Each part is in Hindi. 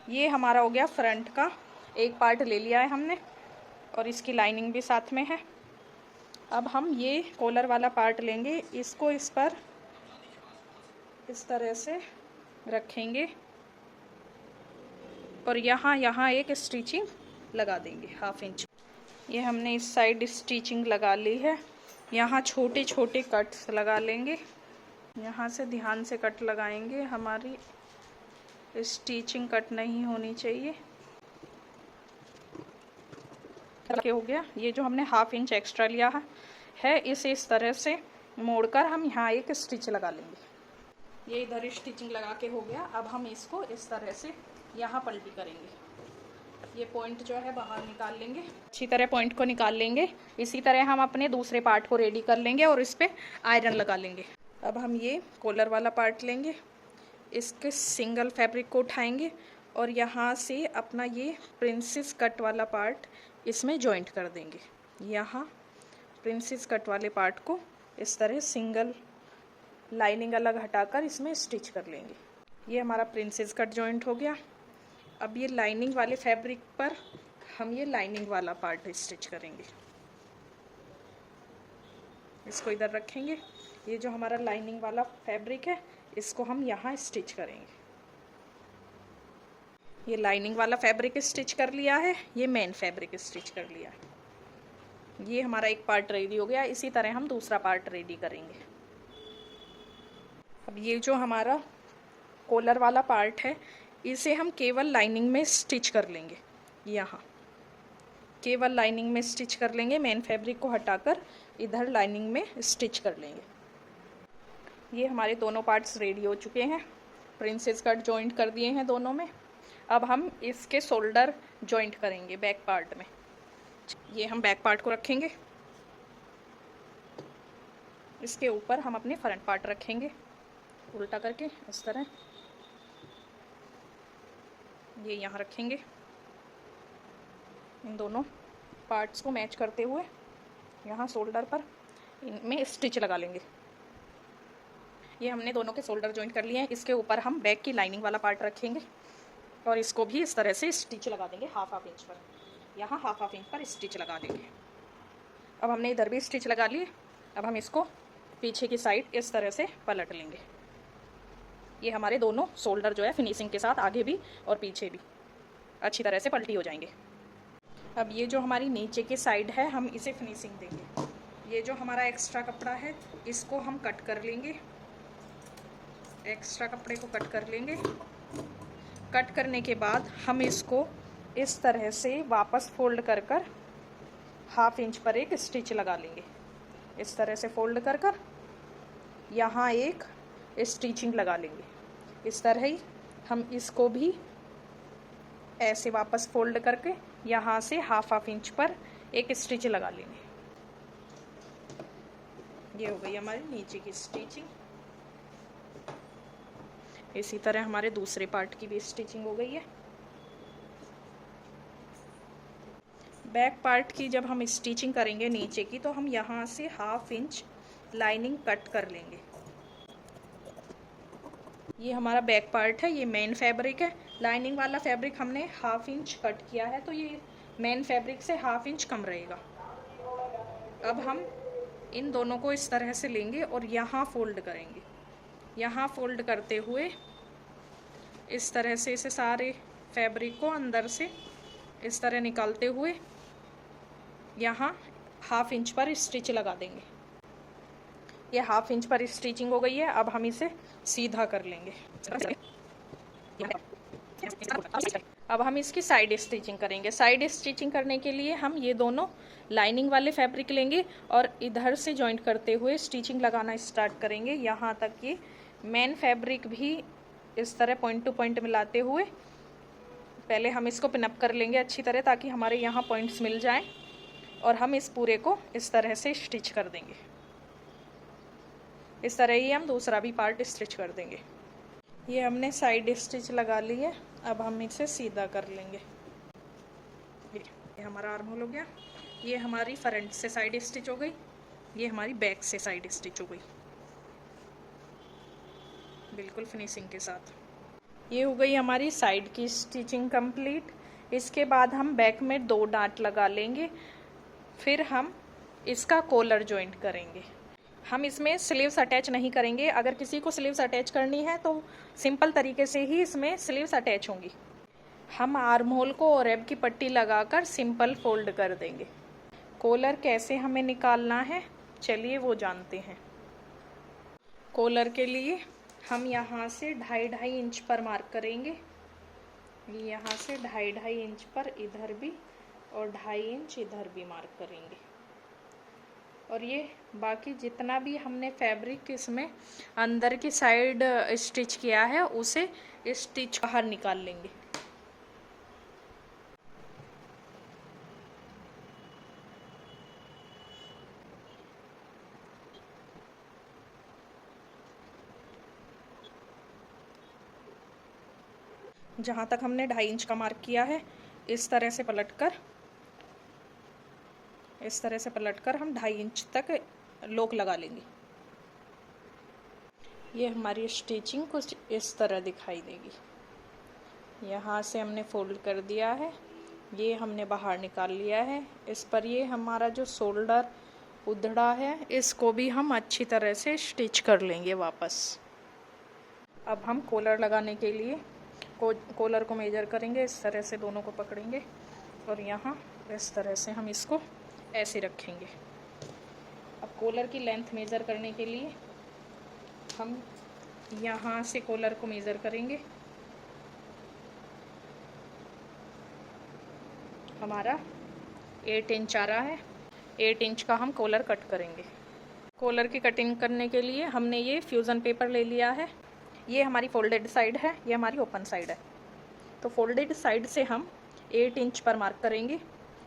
ये हमारा हो गया फ्रंट का एक पार्ट ले लिया है हमने और इसकी लाइनिंग भी साथ में है। अब हम ये कॉलर वाला पार्ट लेंगे, इसको इस पर इस तरह से रखेंगे और यहाँ एक स्टिचिंग लगा देंगे 1/2 इंच। ये हमने इस साइड स्टिचिंग लगा ली है। यहाँ छोटे छोटे कट्स लगा लेंगे, यहाँ से ध्यान से कट लगाएंगे, हमारी स्टिचिंग कट नहीं होनी चाहिए। हो गया। ये जो हमने 1/2 इंच एक्स्ट्रा लिया है इसे इस तरह से मोड़कर हम यहाँ एक स्टिच लगा लेंगे। ये इधर स्टिचिंग लगा के हो गया। अब हम इसको इस तरह से यहाँ पलटी करेंगे। ये पॉइंट जो है बाहर निकाल लेंगे, अच्छी तरह पॉइंट को निकाल लेंगे। इसी तरह हम अपने दूसरे पार्ट को रेडी कर लेंगे और इस पर आयरन लगा लेंगे। अब हम ये कॉलर वाला पार्ट लेंगे, इसके सिंगल फैब्रिक को उठाएंगे और यहाँ से अपना ये प्रिंसेस कट वाला पार्ट इसमें जॉइंट कर देंगे। यहाँ प्रिंसेस कट वाले पार्ट को इस तरह सिंगल लाइनिंग अलग हटाकर इसमें स्टिच कर लेंगे। ये हमारा प्रिंसेस कट जॉइंट हो गया। अब ये लाइनिंग वाले फैब्रिक पर हम ये लाइनिंग वाला पार्ट स्टिच करेंगे। इसको इधर रखेंगे। ये जो हमारा लाइनिंग वाला फैब्रिक है इसको हम यहाँ स्टिच करेंगे। ये लाइनिंग वाला फैब्रिक स्टिच कर लिया है, ये मेन फैब्रिक स्टिच कर लिया है। ये हमारा एक पार्ट रेडी हो गया। इसी तरह हम दूसरा पार्ट रेडी करेंगे। अब ये जो हमारा कॉलर वाला पार्ट है इसे हम केवल लाइनिंग में स्टिच कर लेंगे। यहाँ केवल लाइनिंग में स्टिच कर लेंगे, मेन फैब्रिक को हटाकर इधर लाइनिंग में स्टिच कर लेंगे। ये हमारे दोनों पार्ट्स रेडी हो चुके हैं। प्रिंसेस कट जॉइंट कर दिए हैं दोनों में। अब हम इसके शोल्डर जॉइंट करेंगे बैक पार्ट में। ये हम बैक पार्ट को रखेंगे, इसके ऊपर हम अपने फ्रंट पार्ट रखेंगे उल्टा करके इस तरह। ये यहाँ रखेंगे। इन दोनों पार्ट्स को मैच करते हुए यहाँ शोल्डर पर इनमें स्टिच लगा लेंगे। ये हमने दोनों के शोल्डर जॉइंट कर लिए हैं। इसके ऊपर हम बैक की लाइनिंग वाला पार्ट रखेंगे और इसको भी इस तरह से स्टिच लगा देंगे 1/2 इंच पर। यहाँ 1/2 इंच पर स्टिच लगा देंगे। अब हमने इधर भी स्टिच लगा लिए। अब हम इसको पीछे की साइड इस तरह से पलट लेंगे। ये हमारे दोनों शोल्डर जो है फिनिशिंग के साथ आगे भी और पीछे भी अच्छी तरह से पलटी हो जाएंगे। अब ये जो हमारी नीचे की साइड है हम इसे फिनिशिंग देंगे। ये जो हमारा एक्स्ट्रा कपड़ा है इसको हम कट कर लेंगे। एक्स्ट्रा कपड़े को कट कर लेंगे। कट करने के बाद हम इसको इस तरह से वापस फोल्ड कर 1/2 इंच पर एक स्टिच लगा लेंगे। इस तरह से फोल्ड कर यहाँ एक स्टिचिंग लगा लेंगे। इस तरह ही हम इसको भी ऐसे वापस फोल्ड करके यहाँ से 1/2 इंच पर एक स्टिच लगा लेंगे। ये हो गई हमारी नीचे की स्टिचिंग। इसी तरह हमारे दूसरे पार्ट की भी स्टिचिंग हो गई है। बैक पार्ट की जब हम स्टिचिंग करेंगे नीचे की तो हम यहाँ से 1/2 इंच लाइनिंग कट कर लेंगे। ये हमारा बैक पार्ट है, ये मेन फैब्रिक है। लाइनिंग वाला फैब्रिक हमने 1/2 इंच कट किया है तो ये मेन फैब्रिक से 1/2 इंच कम रहेगा। अब हम इन दोनों को इस तरह से लेंगे और यहाँ फोल्ड करेंगे। यहाँ फोल्ड करते हुए इस तरह से इसे सारे फैब्रिक को अंदर से इस तरह निकालते हुए यहाँ 1/2 इंच पर स्टिच लगा देंगे। ये 1/2 इंच पर स्टिचिंग हो गई है। अब हम इसे सीधा कर लेंगे। अब हम इसकी साइड स्टिचिंग करेंगे। साइड स्टिचिंग करने के लिए हम ये दोनों लाइनिंग वाले फैब्रिक लेंगे और इधर से जॉइंट करते हुए स्टिचिंग लगाना स्टार्ट करेंगे। यहाँ तक ये मेन फैब्रिक भी इस तरह पॉइंट टू पॉइंट मिलाते हुए पहले हम इसको पिनअप कर लेंगे अच्छी तरह ताकि हमारे यहाँ पॉइंट्स मिल जाएं और हम इस पूरे को इस तरह से स्टिच कर देंगे। इस तरह ही हम दूसरा भी पार्ट स्टिच कर देंगे। ये हमने साइड स्टिच लगा ली है। अब हम इसे सीधा कर लेंगे। ये हमारा आर्म होल हो गया। ये हमारी फ्रंट से साइड स्टिच हो गई, ये हमारी बैक से साइड स्टिच हो गई बिल्कुल फिनिशिंग के साथ। ये हो गई हमारी साइड की स्टिचिंग कंप्लीट। इसके बाद हम बैक में 2 डांट लगा लेंगे, फिर हम इसका कॉलर जॉइंट करेंगे। हम इसमें स्लीव्स अटैच नहीं करेंगे। अगर किसी को स्लीव्स अटैच करनी है तो सिंपल तरीके से ही इसमें स्लीव्स अटैच होंगी। हम आर्म होल को और एब की पट्टी लगाकर सिंपल फोल्ड कर देंगे। कॉलर कैसे हमें निकालना है, चलिए वो जानते हैं। कॉलर के लिए हम यहाँ से 2.5 इंच पर मार्क करेंगे। यहाँ से 2.5 इंच पर इधर भी और 2.5 इंच इधर भी मार्क करेंगे। और ये बाकी जितना भी हमने फैब्रिक इसमें अंदर की साइड स्टिच किया है उसे स्टिच बाहर निकाल लेंगे। जहाँ तक हमने 2.5 इंच का मार्क किया है, इस तरह से पलटकर हम 2.5 इंच तक लोक लगा लेंगे। ये हमारी स्टिचिंग कुछ इस तरह दिखाई देगी। यहाँ से हमने फोल्ड कर दिया है, ये हमने बाहर निकाल लिया है। इस पर ये हमारा जो शोल्डर उधड़ा है इसको भी हम अच्छी तरह से स्टिच कर लेंगे वापस। अब हम कॉलर लगाने के लिए कॉलर को मेजर करेंगे। इस तरह से दोनों को पकड़ेंगे और यहाँ इस तरह से हम इसको ऐसे रखेंगे। अब कॉलर की लेंथ मेज़र करने के लिए हम यहाँ से कॉलर को मेज़र करेंगे। हमारा 8 इंच आ रहा है। 8 इंच का हम कॉलर कट करेंगे। कॉलर की कटिंग करने के लिए हमने ये फ्यूज़न पेपर ले लिया है। ये हमारी फोल्डेड साइड है, ये हमारी ओपन साइड है। तो फोल्डेड साइड से हम 8 इंच पर मार्क करेंगे,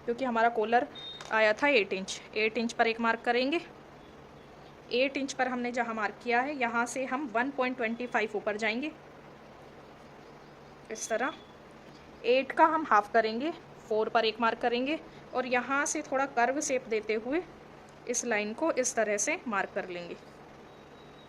क्योंकि हमारा कॉलर आया था 8 इंच। 8 इंच पर एक मार्क करेंगे। 8 इंच पर हमने जहाँ मार्क किया है यहाँ से हम 1.25 ऊपर जाएंगे इस तरह। 8 का हम हाफ करेंगे, 4 पर एक मार्क करेंगे और यहाँ से थोड़ा कर्व शेप देते हुए इस लाइन को इस तरह से मार्क कर लेंगे।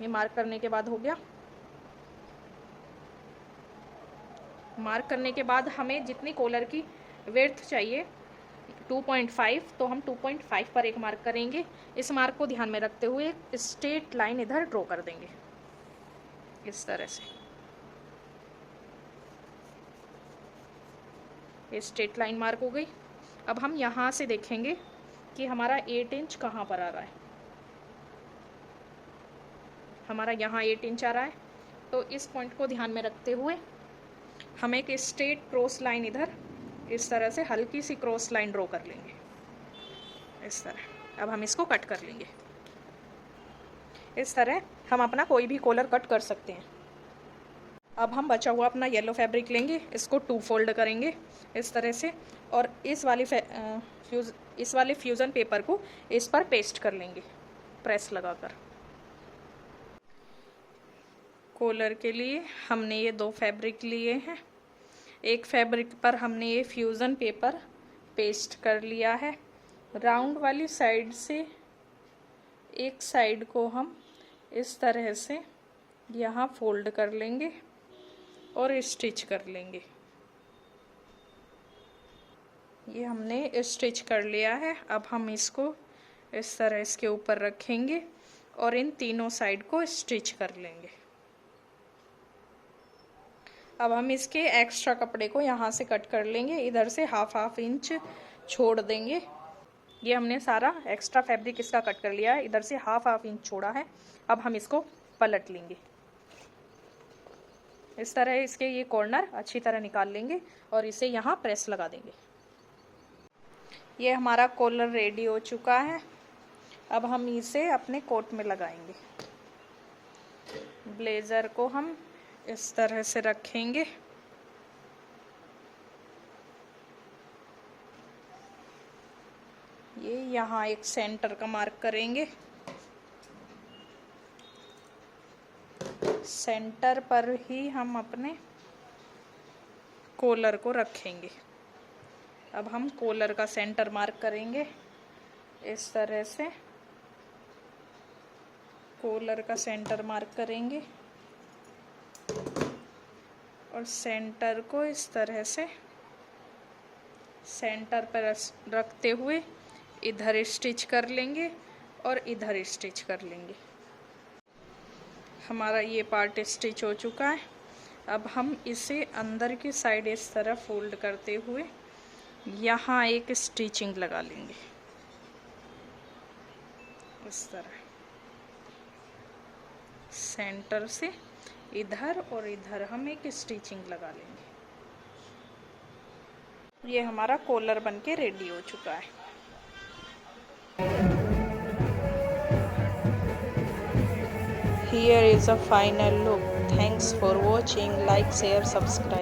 ये मार्क करने के बाद हो गया। मार्क करने के बाद हमें जितनी कॉलर की विड्थ चाहिए 2.5, तो हम 2.5 पर एक मार्क करेंगे। इस मार्क को ध्यान में रखते हुए स्ट्रेट लाइन इधर ड्रॉ कर देंगे इस तरह से। ये स्ट्रेट लाइन मार्क हो गई। अब हम यहाँ से देखेंगे कि हमारा 8 इंच कहाँ पर आ रहा है। हमारा यहाँ 8 इंच आ रहा है, तो इस पॉइंट को ध्यान में रखते हुए हम एक स्ट्रेट क्रॉस लाइन इधर इस तरह से हल्की सी क्रॉस लाइन ड्रॉ कर लेंगे इस तरह। अब हम इसको कट कर लेंगे। इस तरह हम अपना कोई भी कॉलर कट कर सकते हैं। अब हम बचा हुआ अपना येलो फैब्रिक लेंगे, इसको 2 फोल्ड करेंगे इस तरह से और इस वाले फ्यूज़न पेपर को इस पर पेस्ट कर लेंगे प्रेस लगाकर। कॉलर के लिए हमने ये 2 फैब्रिक लिए हैं। एक फैब्रिक पर हमने ये फ्यूज़न पेपर पेस्ट कर लिया है। राउंड वाली साइड से एक साइड को हम इस तरह से यहाँ फोल्ड कर लेंगे और स्टिच कर लेंगे। ये हमने स्टिच कर लिया है। अब हम इसको इस तरह इसके ऊपर रखेंगे और इन तीनों साइड को स्टिच कर लेंगे। अब हम इसके एक्स्ट्रा कपड़े को यहाँ से कट कर लेंगे। इधर से हाफ इंच छोड़ देंगे। ये हमने सारा एक्स्ट्रा फैब्रिक इसका कट कर लिया है, इधर से हाफ इंच छोड़ा है। अब हम इसको पलट लेंगे इस तरह। इसके ये कॉर्नर अच्छी तरह निकाल लेंगे और इसे यहाँ प्रेस लगा देंगे। ये हमारा कॉलर रेडी हो चुका है। अब हम इसे अपने कोट में लगाएंगे। ब्लेज़र को हम इस तरह से रखेंगे। ये यहाँ एक सेंटर का मार्क करेंगे। सेंटर पर ही हम अपने कॉलर को रखेंगे। अब हम कॉलर का सेंटर मार्क करेंगे इस तरह से। कॉलर का सेंटर मार्क करेंगे और सेंटर को इस तरह से सेंटर पर रखते हुए इधर स्टिच कर लेंगे और इधर स्टिच कर लेंगे। हमारा ये पार्ट स्टिच हो चुका है। अब हम इसे अंदर की साइड इस तरह फोल्ड करते हुए यहाँ एक स्टिचिंग लगा लेंगे इस तरह, सेंटर से इधर और इधर हम एक स्टिचिंग लगा लेंगे। ये हमारा कॉलर बनके रेडी हो चुका है। Here is a final look. Thanks for watching. Like, share, subscribe.